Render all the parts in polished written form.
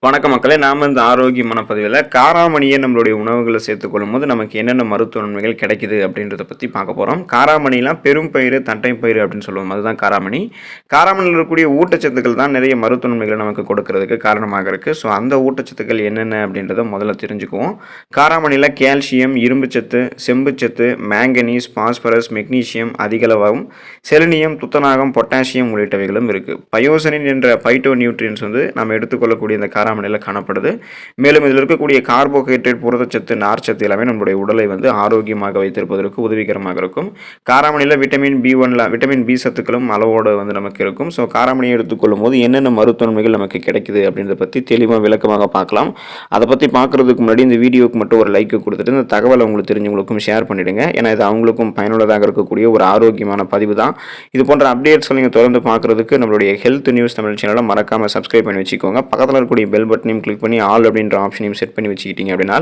வணக்கம் மக்களே. நாம இந்த ஆரோக்கியமான பதிவில் காராமணியை நம்மளுடைய உணவுகளை சேர்த்துக்கொள்ளும் போது நமக்கு என்னென்ன மருத்துவ நன்மைகள் கிடைக்குது அப்படின்றத பற்றி பார்க்க போகிறோம். காராமணிலாம் பெரும் பயிறு, தட்டை பயிறு அப்படின்னு சொல்லுவோம். அதுதான் காராமணி. காராமணியில் இருக்கக்கூடிய ஊட்டச்சத்துக்கள் தான் நிறைய மருத்துவ நன்மைகளை நமக்கு கொடுக்கறதுக்கு காரணமாக இருக்குது. ஸோ அந்த ஊட்டச்சத்துக்கள் என்னென்ன அப்படின்றத முதல்ல தெரிஞ்சுக்குவோம். காராமணியில் கால்சியம், இரும்புச்சத்து, செம்புச்சத்து, மேங்கனீஸ், பாஸ்பரஸ், மெக்னீசியம் அதிகளவாகவும், செலினியம், துத்தநாகம், பொட்டாசியம் உள்ளிட்டவைகளும் இருக்குது. பயோசனின் என்ற பைட்டோ நியூட்ரியன்ஸ் நம்ம எடுத்துக்கொள்ளக்கூடிய இந்த காராமணியில் காணப்படுது. மேலும் இதில் இருக்கக்கூடிய கார்போஹைட்ரேட், புரதச்சத்து, நார்ச்சத்து எல்லாமே நம்முடைய உடலை ஆரோக்கியமாக வைத்திருப்பதற்கு உதவிகரமாக இருக்கும். காராமணியில் விட்டமின் B1, விட்டமின் B சத்துக்களும் அளவோடு நமக்கு இருக்கும். ஸோ காராமணியை எடுத்துக்கொள்ளும் போது என்னென்ன மருத்துவ நன்மைகள் நமக்கு கிடைக்குது அப்படின்றத பற்றி தெளிவாக விளக்கமாக பார்க்கலாம். அதை பற்றி பார்க்குறதுக்கு முன்னாடி இந்த வீடியோக்கு மட்டும் ஒரு லைக் கொடுத்துட்டு இந்த தகவலை உங்களுக்கு தெரிஞ்சவங்களுக்கும் ஷேர் பண்ணிவிடுங்க. ஏன்னா இது அவங்களுக்கும் பயனுள்ளதாக இருக்கக்கூடிய ஒரு ஆரோக்கியமான பதிவு தான். இது போன்ற அப்டேட்ஸ் நீங்கள் தொடர்ந்து பார்க்குறதுக்கு நம்மளுடைய ஹெல்த் நியூஸ் தமிழ் சேனலை மறக்காமல் சப்ஸ்கிரைப் பண்ணி வச்சுக்கோங்க. பக்கத்தில் இருக்கக்கூடிய பெல் பட்டனையும் கிளிக் பண்ணி ஆல் அப்படின்ற ஆப்ஷனையும் செட் பண்ணி வச்சுக்கிட்டீங்க அப்படின்னா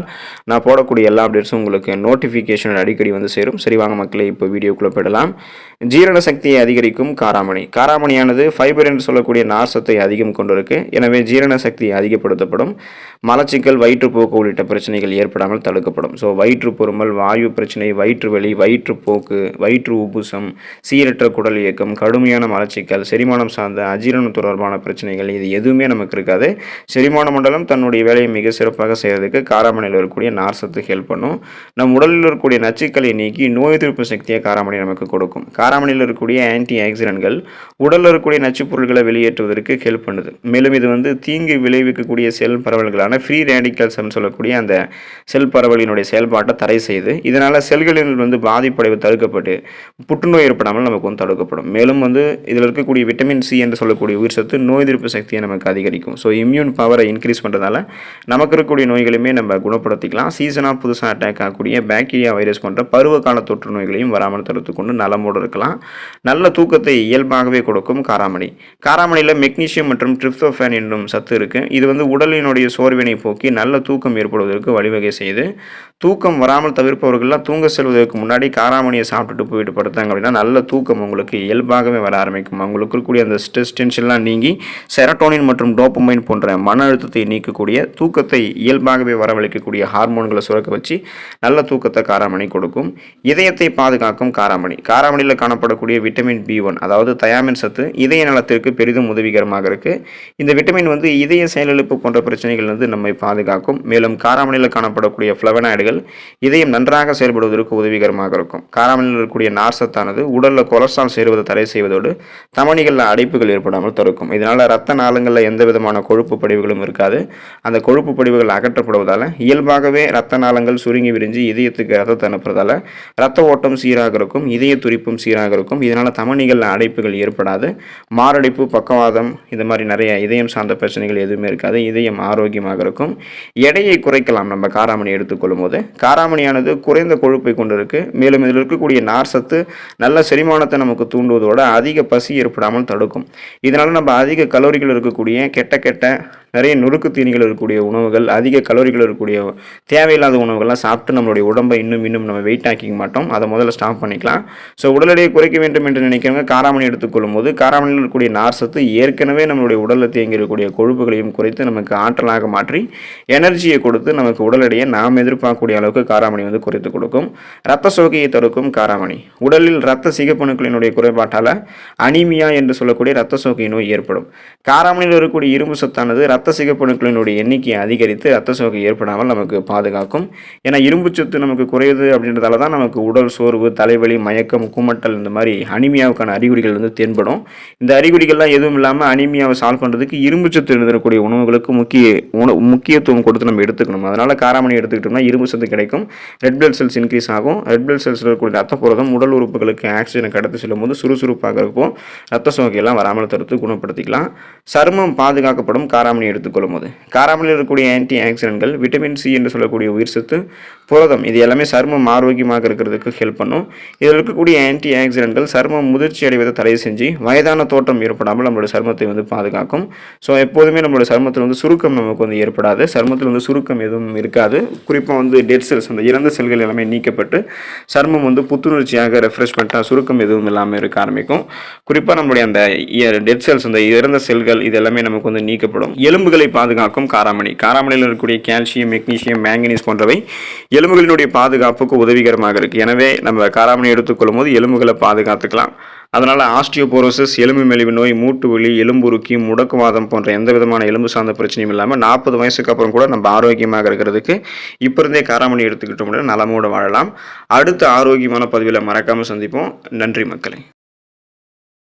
நான் போடக்கூடிய எல்லா அப்டேட்ஸும் உங்களுக்கு நோட்டிஃபிகேஷன் அடிக்கடி சேரும். சரி வாங்க மக்களே, இப்போ வீடியோக்குள்ளே போயிடலாம். ஜீரண சக்தியை அதிகரிக்கும் காராமணி. காராமணியானது ஃபைபர் என்று சொல்லக்கூடிய நார்சத்தை அதிகம் கொண்டிருக்கு. எனவே ஜீரண சக்தி அதிகப்படுத்தப்படும். மலச்சிக்கல், வயிற்றுப்போக்கு உள்ளிட்ட பிரச்சனைகள் ஏற்படாமல் தடுக்கப்படும். ஸோ வயிற்று பொறுமல், வாயு பிரச்சனை, வயிற்று வலி, வயிற்றுப்போக்கு, வயிற்று உப்புசம், சீரற்ற குடல் இயக்கம், கடுமையான மலச்சிக்கல், செரிமானம் சார்ந்த அஜீரணம் தொடர்பான பிரச்சனைகள் இது எதுவுமே நமக்கு இருக்காது. செரிமான மண்டலம் தன்னுடைய வேலையை மிக சிறப்பாக செய்வதற்கு காராமணியில் இருக்கக்கூடிய நார்சத்து ஹெல்ப் பண்ணும். நம் உடலில் இருக்கக்கூடிய நச்சுக்களை நீக்கி நோய் எதிர்ப்பு சக்தியை காராமணி நமக்கு கொடுக்கும். காராமணியில் இருக்கக்கூடிய ஆன்டி ஆக்சிடென்ட்கள் உடலில் இருக்கக்கூடிய நச்சு பொருட்களை வெளியேற்றுவதற்கு ஹெல்ப் பண்ணுது. மேலும் இது தீங்கு விளைவிக்கக்கூடிய செல் பரவல்களான ஃப்ரீ ரேடிக்கல்ஸ் சொல்லக்கூடிய அந்த செல் பரவலினுடைய செயல்பாட்டை தடை செய்து இதனால் செல்களில் பாதிப்படைவு தடுக்கப்பட்டு புற்றுநோய் ஏற்படாமல் நமக்கு தடுக்கப்படும். மேலும் இதில் இருக்கக்கூடிய விட்டமின் C என்று சொல்லக்கூடிய உயிர் சத்து நோய் எதிர்ப்பு சக்தியை நமக்கு அதிகரிக்கும். ஸோ இம்யூன் பவரை இன்க்ரீஸ் பண்ணுறதால நமக்கு இருக்கக்கூடிய நோய்களையுமே நம்ம குணப்படுத்திக்கலாம். சீசனாக புதுசாக அட்டாக் ஆகக்கூடிய பாக்டீரியா, வைரஸ் போன்ற பருவகால தொற்று நோய்களையும் வராமல் தடுத்து கொண்டு நலமோடு இருக்கலாம். நல்ல தூக்கத்தை இயல்பாகவே கொடுக்கும் காராமணி. காராமணியில் மெக்னீசியம் மற்றும் ட்ரிப்டோஃபான் என்னும் சத்து இருக்குது. இது உடலினுடைய சோர்வினை போக்கி நல்ல தூக்கம் ஏற்படுவதற்கு வழிவகை செய்து தூக்கம் வராமல் தவிர்ப்பவர்கள்லாம் தூங்க செல்வதற்கு முன்னாடி காராமணியை சாப்பிட்டுட்டு போயிட்டு படுத்தாங்க அப்படின்னா நல்ல தூக்கம் உங்களுக்கு இயல்பாகவே வர ஆரம்பிக்கும். அவங்களுக்கு இருக்கக்கூடிய அந்த ஸ்ட்ரெஸ் டென்ஷன்லாம் நீங்கி செரட்டோனின் மற்றும் டோபமைன் போன்ற மன அழுத்தத்தை நீக்கக்கூடிய, தூக்கத்தை இயல்பாகவே வரவழைக்கக்கூடிய ஹார்மோன்களை சுரக்க வச்சு நல்ல தூக்கத்தை காராமணி கொடுக்கும். இதயத்தை பாதுகாக்கும் காராமணி. காராமணியில் காணப்படக்கூடிய விட்டமின் B1 அதாவது தயாமின் சத்து இதய நலத்திற்கு பெரிதும் உதவிகரமாக இருக்கு. இந்த விட்டமின் இதய செயலிழப்பு போன்ற பிரச்சனைகள் நம்மை பாதுகாக்கும். மேலும் காராமணியில் காணப்படக்கூடிய ஃப்ளவனாய்டுகள் இதயம் நன்றாக செயல்படுவதற்கு உதவிகரமாக இருக்கும். காராமணியில் இருக்கக்கூடிய நார்சத்தானது உடலில் கொலஸ்ட்ரால் சேருவதை தடை செய்வதோடு தமனிகளில் அடைப்புகள் ஏற்படாமல் தடுக்கும். இதனால் ரத்த நாளங்களில் எந்த விதமான கொழுப்பு படிவுகளும் இருக்காது. அந்த கொழுப்பு படிவுகள் அகற்றப்படுவதால் இயல்பாகவே ரத்த நாளங்கள் சுருங்கி விரிஞ்சு இதயத்துக்கு ரத்தத்தை அனுப்புறதால ரத்த ஓட்டம் சீராக இருக்கும், இதய துடிப்பும் சீராக இருக்கும். இதனால் தமனிகளில் அடைப்புகள் ஏற்படாது. மாரடைப்பு, பக்கவாதம் இந்த மாதிரி நிறைய இதயம் சார்ந்த பிரச்சனைகள் எதுவுமே இருக்காது. இதயம் ஆரோக்கியமாக இருக்கும். எடையை குறைக்கலாம் நம்ம காராமணி எடுத்துக்கொள்ளும் போது. காராமணியானது குறைந்த கொழுப்பை கொண்டிருக்கு. மேலும் இதில் இருக்கக்கூடிய நார்சத்து நல்ல செரிமானத்தை நமக்கு தூண்டுவதோடு அதிக பசி ஏற்படாமல் தடுக்கும். இதனால் நம்ம அதிக கலோரிகள் இருக்கக்கூடிய கெட்ட நிறைய நொறுக்கு தீனிகள் இருக்கக்கூடிய உணவுகள், அதிக கலோரிகள் இருக்கக்கூடிய தேவையில்லாத உணவுகள்லாம் சாப்பிட்டு நம்மளுடைய உடம்பை இன்னும் நம்ம வெயிட் ஆக்கிக்க மாட்டோம். அதை முதல்ல ஸ்டாப் பண்ணிக்கலாம். ஸோ உடல் எடையை குறைக்க வேண்டும் என்று நினைக்கிறவங்க காராமணி எடுத்துக்கொள்ளும் போது காராமணியில் இருக்கக்கூடிய நார்சத்து ஏற்கனவே நம்மளுடைய உடலில் தேங்கி இருக்கக்கூடிய கொழுப்புகளையும் குறைத்து நமக்கு ஆற்றலாக மாற்றி எனர்ஜியை கொடுத்து நமக்கு உடல் எடையை நாம் எதிர்பார்க்கக்கூடிய அளவுக்கு காராமணி குறைத்து கொடுக்கும். இரத்த சோகையை தடுக்கும் காராமணி. உடலில் இரத்த சிகப்பணுக்களினுடைய குறைபாட்டால் அனீமியா என்று சொல்லக்கூடிய இரத்த சோகை நோய் ஏற்படும். காராமணியில் இருக்கக்கூடிய இரும்பு சத்தானது இரத்த சிகப்பணுக்களினுடைய எண்ணிக்கையை அதிகரித்து இரத்த சோகை ஏற்படாமல் நமக்கு பாதுகாக்கும். ஏன்னா இரும்பு சத்து நமக்கு குறையுது அப்படின்றதால தான் நமக்கு உடல் சோர்வு, தலைவலி, மயக்கம், குமட்டல் இந்த மாதிரி அனிமியாவுக்கான அறிகுறிகள் தென்படும். இந்த அறிகுறிகள்லாம் எதுவும் இல்லாமல் அனிமியாவை சால்வ் பண்ணுறதுக்கு இரும்பு சத்து எழுதக்கூடிய உணவுகளுக்கு முக்கியத்துவம் கொடுத்து நம்ம எடுத்துக்கணும். அதனால் காராமணி எடுத்துக்கிட்டோம்னா இரும்பு சத்து கிடைக்கும். ரெட் பிளட் செல்ஸ் இன்க்ரீஸ் ஆகும். ரெட் பிளட் செல்ஸில் இருக்கக்கூடிய ரத்த புரதம் உடல் உறுப்புகளுக்கு ஆக்சிஜனை கடத்தி செல்லும் போது சுறுசுறுப்பாக இருக்கும். ரத்த சோகையெல்லாம் வராமல் தடுத்து குணப்படுத்திக்கலாம். சருமம் பாதுகாக்கப்படும் காராமணி எடுத்துக்கொள்ளும் போது. காராமணியில் இருக்கக்கூடிய ஆன்டி ஆக்சிடென்ட்கள் விட்டமின் C என்று சொல்லக்கூடிய உயிர் சத்து, புரதம் இது எல்லாமே சருமம் ஆரோக்கியமாக இருக்கிறதுக்கு ஹெல்ப் பண்ணும். இதில் இருக்கக்கூடிய ஆன்டி ஆக்சிடென்ட்கள் சருமம் முதிர்ச்சி அடைவதை தடை செஞ்சு வயதான தோற்றம் ஏற்படாமல் நம்மளோட சருமத்தை பாதுகாக்கும். ஸோ எப்போதுமே நம்மளோட சருமத்தில் சுருக்கம் நமக்கு ஏற்படாது. சருமத்தில் சுருக்கம் எதுவும் இருக்காது. குறிப்பாக டெட் செல்ஸ் அந்த இறந்த செல்கள் எல்லாமே நீக்கப்பட்டு சருமம் புத்துணர்ச்சியாக ரெஃப்ரெஷ்மெண்ட்டாக சுருக்கம் எதுவும் இல்லாமல் இருக்க ஆரம்பிக்கும். குறிப்பாக நம்மளுடைய அந்த டெட் செல்ஸ் அந்த இறந்த செல்கள் இது எல்லாமே நமக்கு நீக்கப்படும். எலும்புகளை பாதுகாக்கும் காராமணி. காராமணியில் இருக்கக்கூடிய கால்சியம், மெக்னீசியம், மேங்கனீஸ் போன்றவை எலும்புகளினுடைய பாதுகாப்புக்கு உதவிகரமாக இருக்குது. எனவே நம்ம காராமணி எடுத்துக்கொள்ளும் போது எலும்புகளை பாதுகாத்துக்கலாம். அதனால் ஆஸ்டியோபோரோசிஸ், எலும்பு மெலிவு நோய், மூட்டு வலி, எலும்புருக்கி, முடக்குவாதம் போன்ற எந்த விதமான எலும்பு சார்ந்த பிரச்சனையும் இல்லாமல் 40 வயசுக்கு அப்புறம் கூட நம்ம ஆரோக்கியமாக இருக்கிறதுக்கு இப்போ இருந்தே காராமணி எடுத்துக்கிட்டோம்னா நலமோடு வாழலாம். அடுத்த ஆரோக்கியமான பதிவில் மறக்காமல் சந்திப்போம். நன்றி மக்களே.